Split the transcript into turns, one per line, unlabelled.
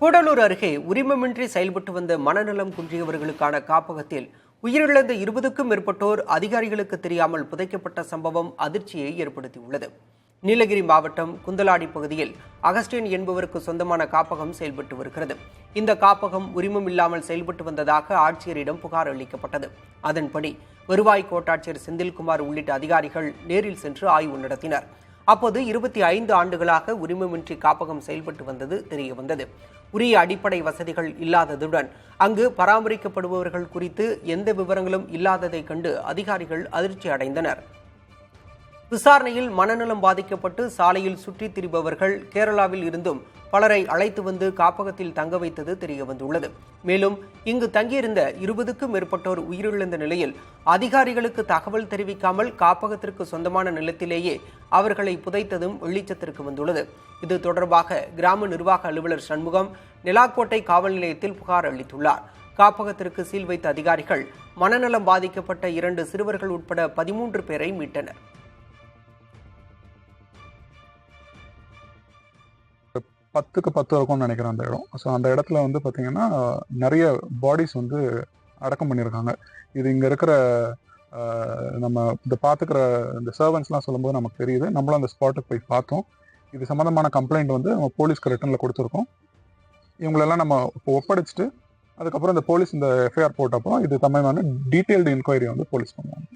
கூடலூர் அருகே உரிமமின்றி செயல்பட்டு வந்த மனநலம் குன்றியவர்களுக்கான காப்பகத்தில் உயிரிழந்த 20க்கும் மேற்பட்டோர் அதிகாரிகளுக்கு தெரியாமல் புதைக்கப்பட்ட சம்பவம் அதிர்ச்சியை ஏற்படுத்தியுள்ளது. நீலகிரி மாவட்டம் குந்தலாடி பகுதியில் அகஸ்டின் என்பவருக்கு சொந்தமான காப்பகம் செயல்பட்டு வருகிறது. இந்த காப்பகம் உரிமம் இல்லாமல் செயல்பட்டு வந்ததாக ஆட்சியரிடம் புகார் அளிக்கப்பட்டது. அதன்படி வருவாய் கோட்டாட்சியர் செந்தில்குமார் உள்ளிட்ட அதிகாரிகள் நேரில் சென்று ஆய்வு நடத்தினர். அப்போது 25 ஆண்டுகளாக உரிமமின்றி காப்பகம் செயல்பட்டு வந்தது தெரியவந்தது. உரிய அடிப்படை வசதிகள் இல்லாததுடன் அங்கு பராமரிக்கப்படுபவர்கள் குறித்து எந்த விவரங்களும் இல்லாததை கண்டு அதிகாரிகள் அதிர்ச்சி அடைந்தனர். விசாரணையில் மனநலம் பாதிக்கப்பட்டு சாலையில் சுற்றித் திரிபவர்கள் கேரளாவில் இருந்தும் பலரை அழைத்து வந்து காப்பகத்தில் தங்க வைத்தது தெரியவந்துள்ளது. மேலும் இங்கு தங்கியிருந்த 20க்கும் மேற்பட்டோர் உயிரிழந்த நிலையில் அதிகாரிகளுக்கு தகவல் தெரிவிக்காமல் காப்பகத்திற்கு சொந்தமான நிலத்திலேயே அவர்களை புதைத்ததும் வெளிச்சத்திற்கு வந்துள்ளது. இது தொடர்பாக கிராம நிர்வாக அலுவலர் சண்முகம் நிலாக்கோட்டை காவல் நிலையத்தில் புகார் அளித்துள்ளார். காப்பகத்திற்கு சீல் வைத்த அதிகாரிகள் மனநலம் பாதிக்கப்பட்ட 2 சிறுவர்கள் உட்பட 13 பேரை மீட்டனர்.
10க்கு 10 இருக்கும்னு நினைக்கிறேன் அந்த இடம். ஸோ அந்த இடத்துல வந்து பார்த்தீங்கன்னா நிறைய பாடிஸ் வந்து அடக்கம் பண்ணியிருக்காங்க. இது இங்கே இருக்கிற நம்ம இந்த பார்த்துக்கிற இந்த சர்வன்ஸ்லாம் சொல்லும்போது நமக்கு தெரியுது. நம்மளும் அந்த ஸ்பாட்டுக்கு போய் பார்த்தோம். இது சம்மந்தமான கம்ப்ளைண்ட் வந்து நம்ம போலீஸ்க்கு ரிட்டனில் கொடுத்துருக்கோம். இவங்களெல்லாம் நம்ம இப்போ ஒப்படைச்சிட்டு அதுக்கப்புறம் இந்த போலீஸ் இந்த எஃப்ஐஆர் போட்டப்போ இது சம்பந்தமான டீட்டெயில்டு என்கொயரி வந்து போலீஸ் பண்ணுவாங்க.